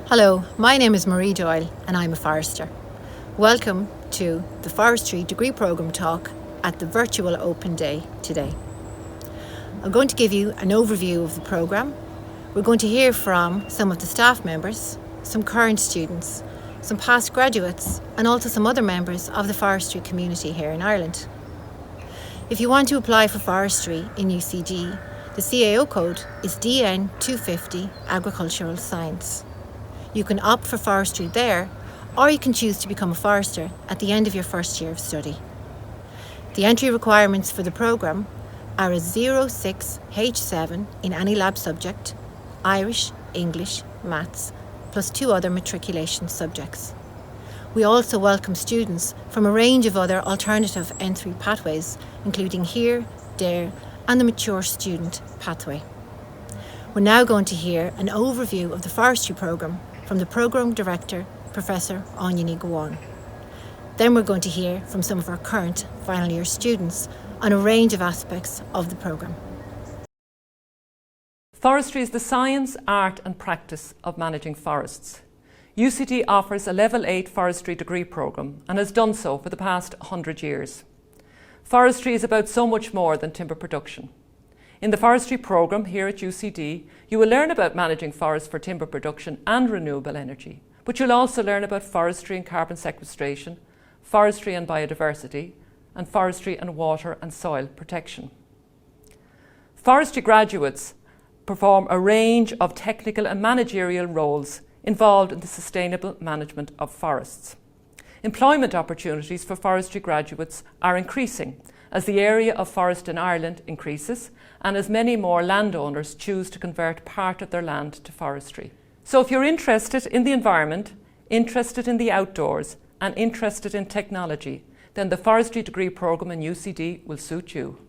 Hello, my name is Marie Doyle and I'm a forester. Welcome to the Forestry Degree Programme talk at the virtual open day today. I'm going to give you an overview of the programme. We're going to hear from some of the staff members, some current students, some past graduates and also some other members of the forestry community here in Ireland. If you want to apply for forestry in UCD, the CAO code is DN250 Agricultural Science. You can opt for forestry there, or you can choose to become a forester at the end of your first year of study. The entry requirements for the programme are a 06 H7 in any lab subject, Irish, English, Maths, plus 2 other matriculation subjects. We also welcome students from a range of other alternative entry pathways, including HERE, DARE and the Mature Student Pathway. We're now going to hear an overview of the forestry programme from the Programme Director, Professor Ányani Gowon. Then we're going to hear from some of our current final year students on a range of aspects of the programme. Forestry is the science, art and practice of managing forests. UCD offers a Level 8 Forestry degree programme and has done so for the past 100 years. Forestry is about so much more than timber production. In the forestry programme here at UCD, you will learn about managing forests for timber production and renewable energy, but you'll also learn about forestry and carbon sequestration, forestry and biodiversity, and forestry and water and soil protection. Forestry graduates perform a range of technical and managerial roles involved in the sustainable management of forests. Employment opportunities for forestry graduates are increasing as the area of forest in Ireland increases and as many more landowners choose to convert part of their land to forestry. So if you're interested in the environment, interested in the outdoors and interested in technology, then the Forestry Degree Programme in UCD will suit you.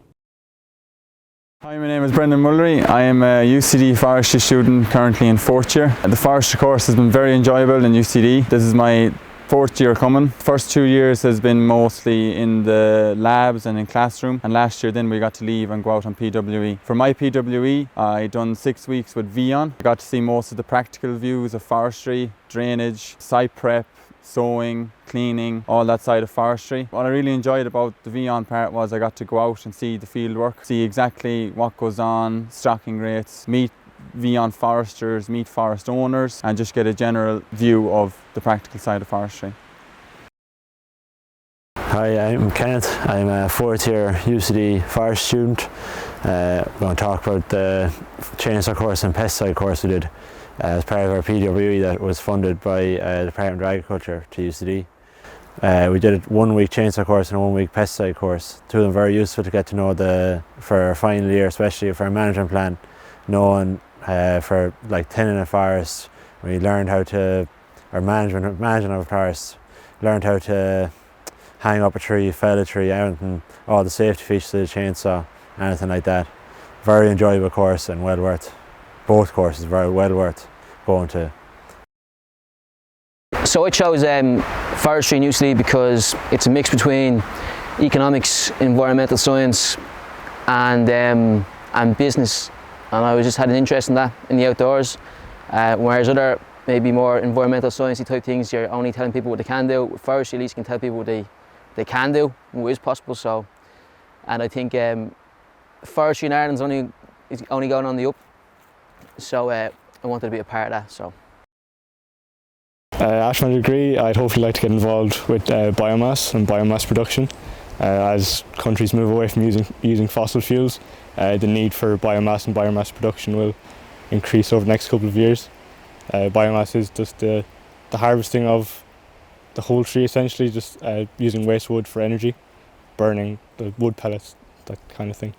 Hi, my name is Mullery. I am a UCD Forestry student currently in 4th year. The forestry course has been very enjoyable in UCD. This is my 4th year coming. First 2 years has been mostly in the labs and in classroom, and last year then we got to leave and go out on PWE. For my PWE I done 6 weeks with Vion. I got to see most of the practical views of forestry, drainage, site prep, sowing, cleaning, all that side of forestry. What I really enjoyed about the Vion part was I got to go out and see the field work, see exactly what goes on, stocking rates, meet Vion foresters, meet forest owners and just get a general view of the practical side of forestry. Hi, I'm Kenneth. I'm a 4th year UCD forest student. I'm going to talk about the chainsaw course and pesticide course we did as part of our PWE that was funded by the Department of Agriculture to UCD. We did a 1 week chainsaw course and a 1 week pesticide course. 2 of them very useful to get to know for our final year, especially for our management plan, knowing for like thinning a forest. We learned how to, or management of a forest, learned how to hang up a tree, fell a tree, everything, all the safety features of the chainsaw, anything like that. Very enjoyable course and well worth, both courses very well worth going to. So I chose forestry in UCD because it's a mix between economics, environmental science and business, and I just had an interest in that, in the outdoors, whereas other maybe more environmental sciencey type things, you're only telling people what they can do. With forestry at least you can tell people what they can do, what is possible. So, and I think forestry in Ireland is only going on the up, so I wanted to be a part of that. So. After my degree, I'd hopefully like to get involved with biomass and biomass production. As countries move away from using fossil fuels, the need for biomass and biomass production will increase over the next couple of years. Biomass is just the harvesting of the whole tree, essentially, just using waste wood for energy, burning the wood pellets, that kind of thing.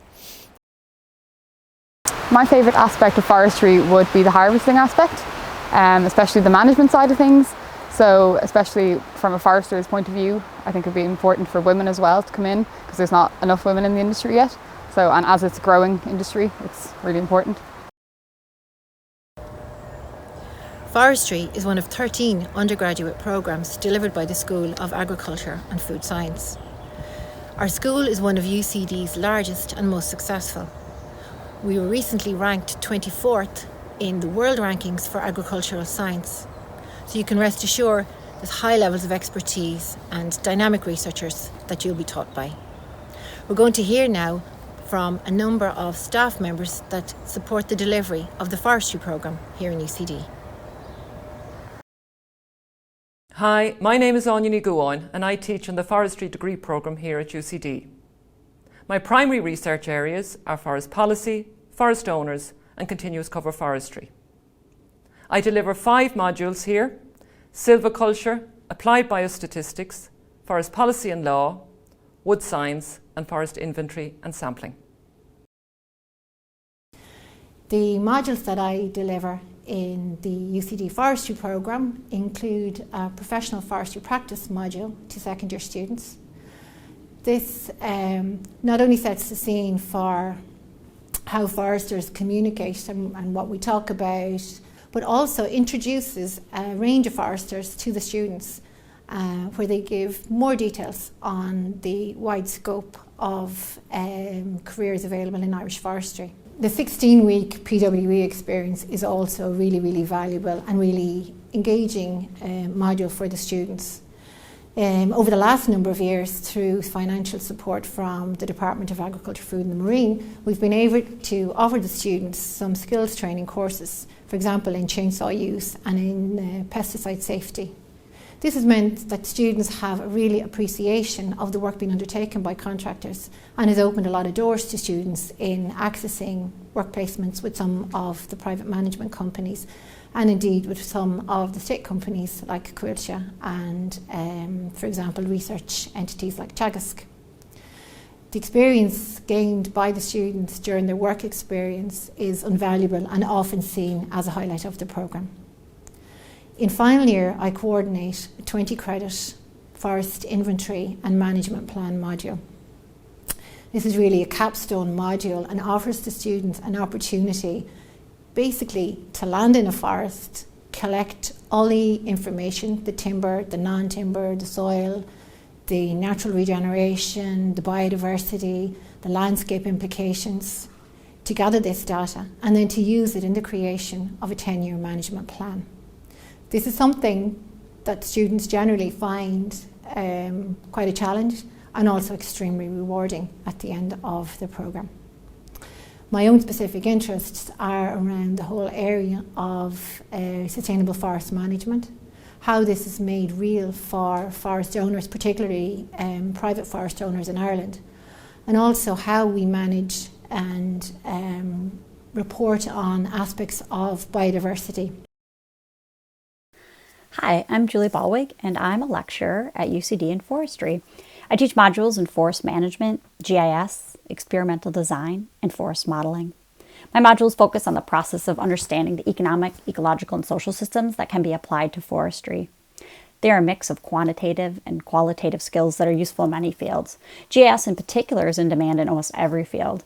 My favourite aspect of forestry would be the harvesting aspect, especially the management side of things. So especially from a forester's point of view, I think it would be important for women as well to come in, because there's not enough women in the industry yet. So, and as it's a growing industry, it's really important. Forestry is one of 13 undergraduate programmes delivered by the School of Agriculture and Food Science. Our school is one of UCD's largest and most successful. We were recently ranked 24th in the world rankings for agricultural science. So you can rest assured there's high levels of expertise and dynamic researchers that you'll be taught by. We're going to hear now from a number of staff members that support the delivery of the forestry programme here in UCD. Hi, my name is Anya Guoin and I teach on the forestry degree programme here at UCD. My primary research areas are forest policy, forest owners and continuous cover forestry. I deliver 5 modules here: silviculture, applied biostatistics, forest policy and law, wood science and forest inventory and sampling. The modules that I deliver in the UCD Forestry programme include a professional forestry practice module to second year students. This not only sets the scene for how foresters communicate and what we talk about, but also introduces a range of foresters to the students where they give more details on the wide scope of careers available in Irish forestry. The 16-week PWE experience is also really valuable and really engaging module for the students. Over the last number of years, through financial support from the Department of Agriculture, Food and the Marine, we've been able to offer the students some skills training courses, for example in chainsaw use and in pesticide safety. This has meant that students have a really appreciation of the work being undertaken by contractors and has opened a lot of doors to students in accessing work placements with some of the private management companies and indeed with some of the state companies like Quilted and, for example, research entities like Teagasc. The experience gained by the students during their work experience is invaluable and often seen as a highlight of the programme. In final year, I coordinate a 20 credit forest inventory and management plan module. This is really a capstone module and offers the students an opportunity basically to land in a forest, collect all the information, the timber, the non-timber, the soil, the natural regeneration, the biodiversity, the landscape implications, to gather this data and then to use it in the creation of a 10-year management plan. This is something that students generally find quite a challenge and also extremely rewarding at the end of the programme. My own specific interests are around the whole area of sustainable forest management, how this is made real for forest owners, particularly private forest owners in Ireland, and also how we manage and report on aspects of biodiversity. Hi, I'm Julie Ballwig and I'm a lecturer at UCD in forestry. I teach modules in forest management, GIS, experimental design, and forest modeling. My modules focus on the process of understanding the economic, ecological, and social systems that can be applied to forestry. They are a mix of quantitative and qualitative skills that are useful in many fields. GIS in particular is in demand in almost every field.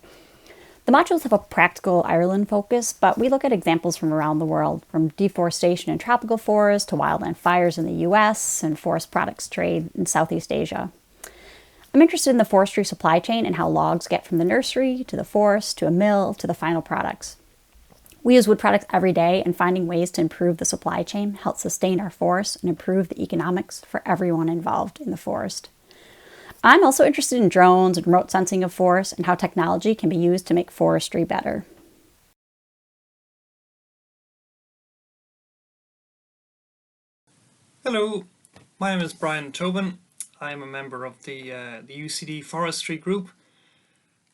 The modules have a practical Ireland focus, but we look at examples from around the world, from deforestation in tropical forests to wildland fires in the US and forest products trade in Southeast Asia. I'm interested in the forestry supply chain and how logs get from the nursery to the forest to a mill to the final products. We use wood products every day, and finding ways to improve the supply chain helps sustain our forests and improve the economics for everyone involved in the forest. I'm also interested in drones and remote sensing of forests and how technology can be used to make forestry better. Hello, my name is Tobin. I'm a member of the UCD Forestry group,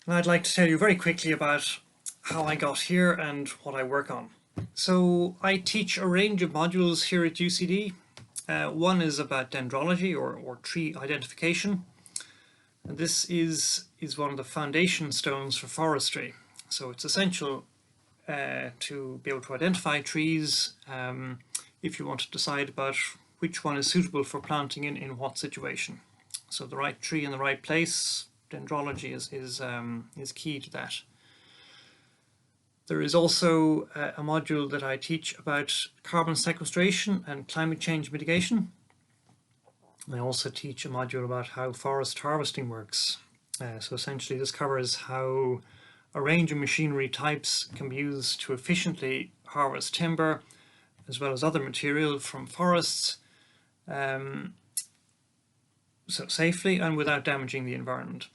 and I'd like to tell you very quickly about how I got here and what I work on. So I teach a range of modules here at UCD. One is about dendrology or tree identification. And this is one of the foundation stones for forestry. So it's essential to be able to identify trees if you want to decide about which one is suitable for planting in what situation. So the right tree in the right place, dendrology is key to that. There is also a module that I teach about carbon sequestration and climate change mitigation. I also teach a module about how forest harvesting works. So essentially this covers how a range of machinery types can be used to efficiently harvest timber as well as other material from forests so safely and without damaging the environment.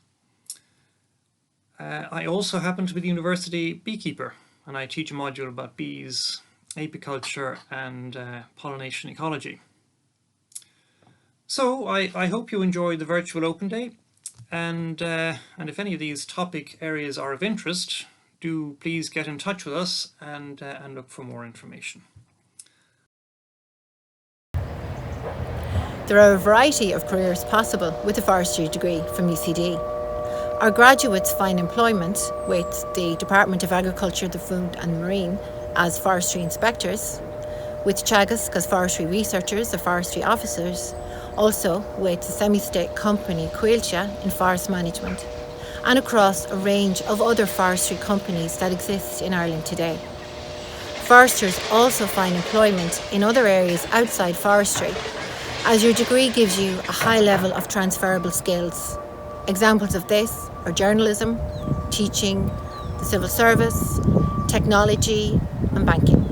I also happen to be the university beekeeper, and I teach a module about bees, apiculture and pollination ecology. So I hope you enjoy the virtual open day, and if any of these topic areas are of interest, do please get in touch with us and look for more information. There are a variety of careers possible with a forestry degree from UCD. Our graduates find employment with the Department of Agriculture, the Food and Marine as forestry inspectors, with Teagasc as forestry researchers or forestry officers, also with the semi-state company Quilted in forest management, and across a range of other forestry companies that exist in Ireland today. Foresters also find employment in other areas outside forestry, as your degree gives you a high level of transferable skills. Examples of this are journalism, teaching, the civil service, technology and banking.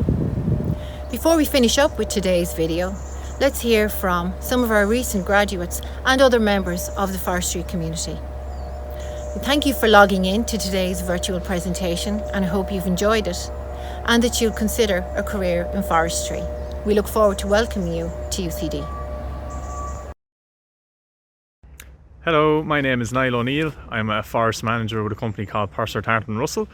Before we finish up with today's video, let's hear from some of our recent graduates and other members of the forestry community. Thank you for logging in to today's virtual presentation, and I hope you've enjoyed it and that you'll consider a career in forestry. We look forward to welcoming you to UCD. Hello, my name is Niall O'Neill. I'm a forest manager with a company called Purser Tarleton Russell.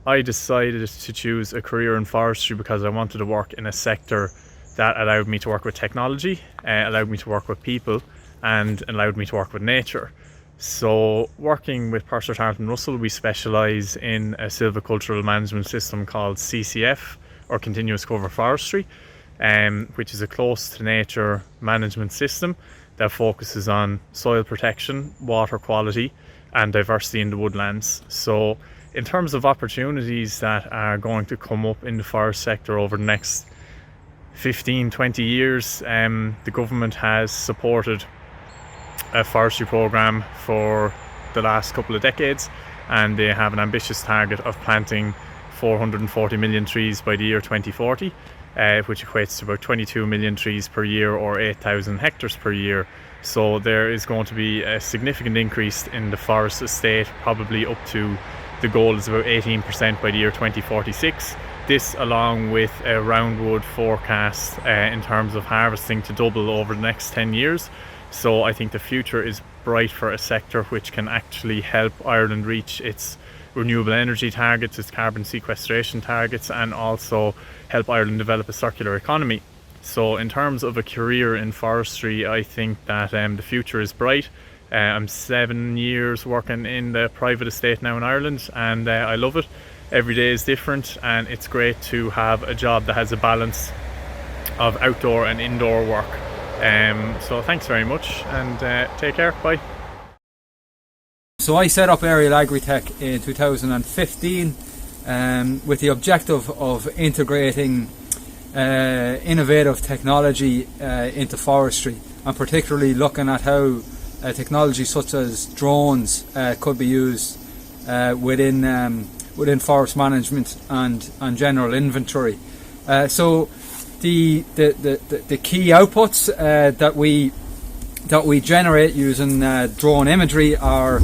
I decided to choose a career in forestry because I wanted to work in a sector that allowed me to work with technology, allowed me to work with people, and allowed me to work with nature. So working with Purser Tarleton Russell, we specialise in a silvicultural management system called CCF, or Continuous Cover Forestry, which is a close to nature management system that focuses on soil protection, water quality and diversity in the woodlands. So in terms of opportunities that are going to come up in the forest sector over the next 15-20 years, the government has supported a forestry programme for the last couple of decades, and they have an ambitious target of planting 440 million trees by the year 2040. Which equates to about 22 million trees per year or 8,000 hectares per year. So there is going to be a significant increase in the forest estate, probably up to, the goal is about 18% by the year 2046. This along with a roundwood forecast in terms of harvesting to double over the next 10 years. So I think the future is bright for a sector which can actually help Ireland reach its renewable energy targets, its carbon sequestration targets, and also help Ireland develop a circular economy. So in terms of a career in forestry, I think that the future is bright. I'm 7 years working in the private estate now in Ireland, and I love it. Every day is different, and it's great to have a job that has a balance of outdoor and indoor work. So thanks very much, and take care. Bye. So I set up Aerial Agritech in 2015 with the objective of integrating innovative technology into forestry, and particularly looking at how technology such as drones could be used within forest management and general inventory. So the key outputs that we generate using drone imagery are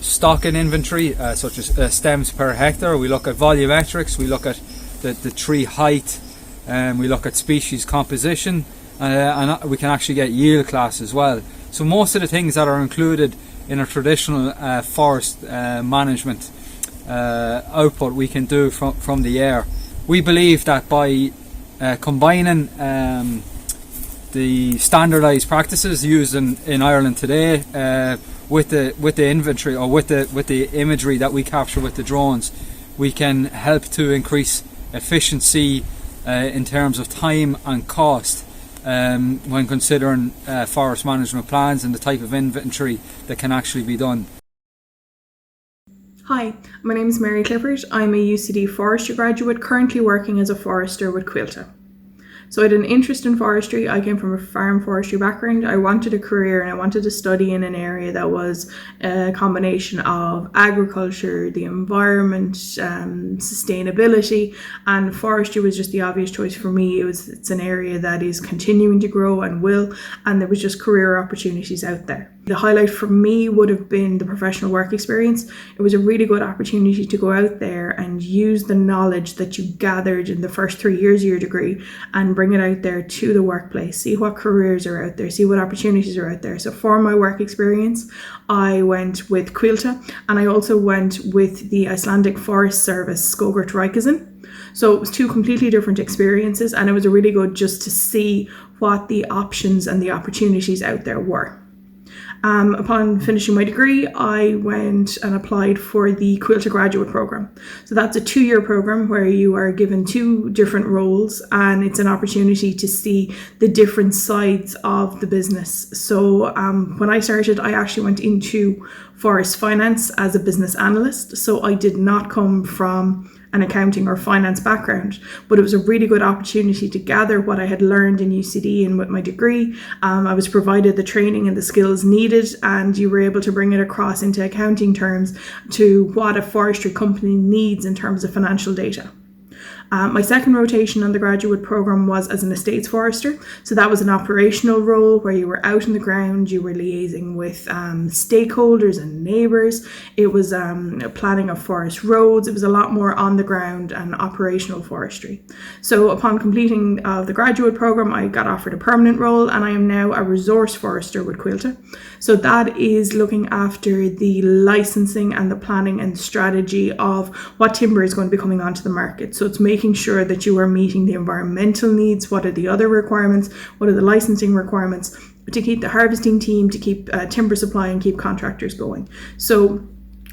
stock in inventory, such as stems per hectare. We look at volumetrics, we look at the tree height, we look at species composition, and we can actually get yield class as well. So most of the things that are included in a traditional forest management output we can do from the air. We believe that by combining the standardised practices used in Ireland today with the inventory, or with the imagery that we capture with the drones, we can help to increase efficiency in terms of time and cost when considering forest management plans and the type of inventory that can actually be done. Hi, my name is Mary Clifford. I'm a UCD Forestry graduate currently working as a forester with Quilted. So I had an interest in forestry. I came from a farm forestry background. I wanted a career and I wanted to study in an area that was a combination of agriculture, the environment, sustainability, and forestry was just the obvious choice for me. It's an area that is continuing to grow and will, and there was just career opportunities out there. The highlight for me would have been the professional work experience. It was a really good opportunity to go out there and use the knowledge that you gathered in the first 3 years of your degree and bring it out there to the workplace, see what careers are out there, see what opportunities are out there. So for my work experience, I went with Quilted, and I also went with the Icelandic Forest Service Skógrækt Ríkisins. So it was two completely different experiences, and it was really good just to see what the options and the opportunities out there were. Upon finishing my degree, I went and applied for the Quilted graduate program. So that's a 2-year program where you are given 2 different roles, and it's an opportunity to see the different sides of the business. So when I started, I actually went into forest finance as a business analyst. So I did not come from an accounting or finance background, but it was a really good opportunity to gather what I had learned in UCD and with my degree. I was provided the training and the skills needed, and you were able to bring it across into accounting terms to what a forestry company needs in terms of financial data. My second rotation on the graduate program was as an estates forester. So that was an operational role where you were out on the ground, you were liaising with stakeholders and neighbours. It was planning of forest roads. It was a lot more on the ground and operational forestry. So upon completing the graduate program, I got offered a permanent role, and I am now a resource forester with Quilted. So that is looking after the licensing and the planning and strategy of what timber is going to be coming onto the market. So it's making sure that you are meeting the environmental needs, what are the other requirements, what are the licensing requirements, to keep the harvesting team, to keep timber supply and keep contractors going. So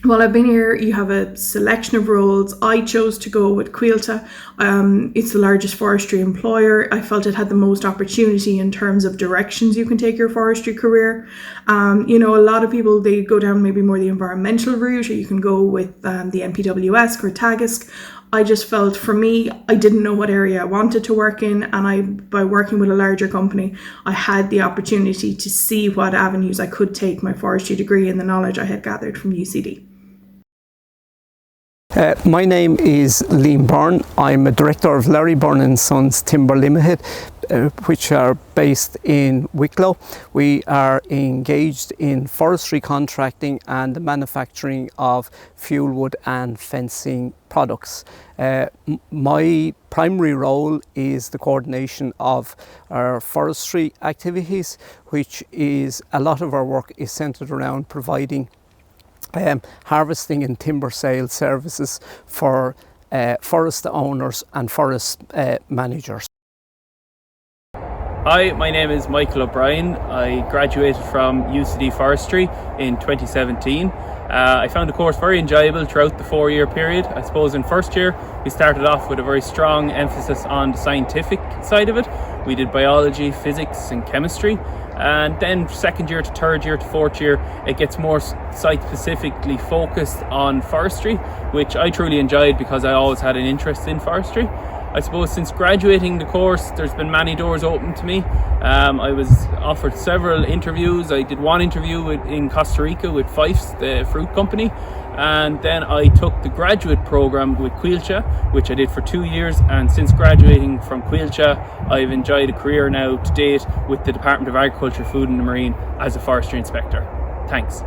while I've been here, you have a selection of roles. I chose to go with Quilted. It's the largest forestry employer. I felt it had the most opportunity in terms of directions you can take your forestry career. A lot of people, they go down maybe more the environmental route, or you can go with the NPWS or TAGISC. I just felt, for me, I didn't know what area I wanted to work in, and by working with a larger company, I had the opportunity to see what avenues I could take my forestry degree and the knowledge I had gathered from UCD. My name is Liam Byrne. I'm a director of Larry Byrne & Sons Timber Limited, which are based in Wicklow. We are engaged in forestry contracting and the manufacturing of fuel wood and fencing products. My primary role is the coordination of our forestry activities, which is a lot of our work is centred around providing harvesting and timber sale services for forest owners and forest managers. Hi, my name is Michael O'Brien. I graduated from UCD Forestry in 2017. I found the course very enjoyable throughout the 4-year period. I suppose in first year we started off with a very strong emphasis on the scientific side of it. We did biology, physics and chemistry, and then second year to third year to fourth year it gets more site specifically focused on forestry, which I truly enjoyed because I always had an interest in forestry. I suppose since graduating the course, there's been many doors open to me. I was offered several interviews. I did one interview in Costa Rica with Fife's, the fruit company, and then I took the graduate program with Quilted, which I did for 2 years, and since graduating from Quilted, I've enjoyed a career now to date with the Department of Agriculture, Food and Marine as a forestry inspector. Thanks.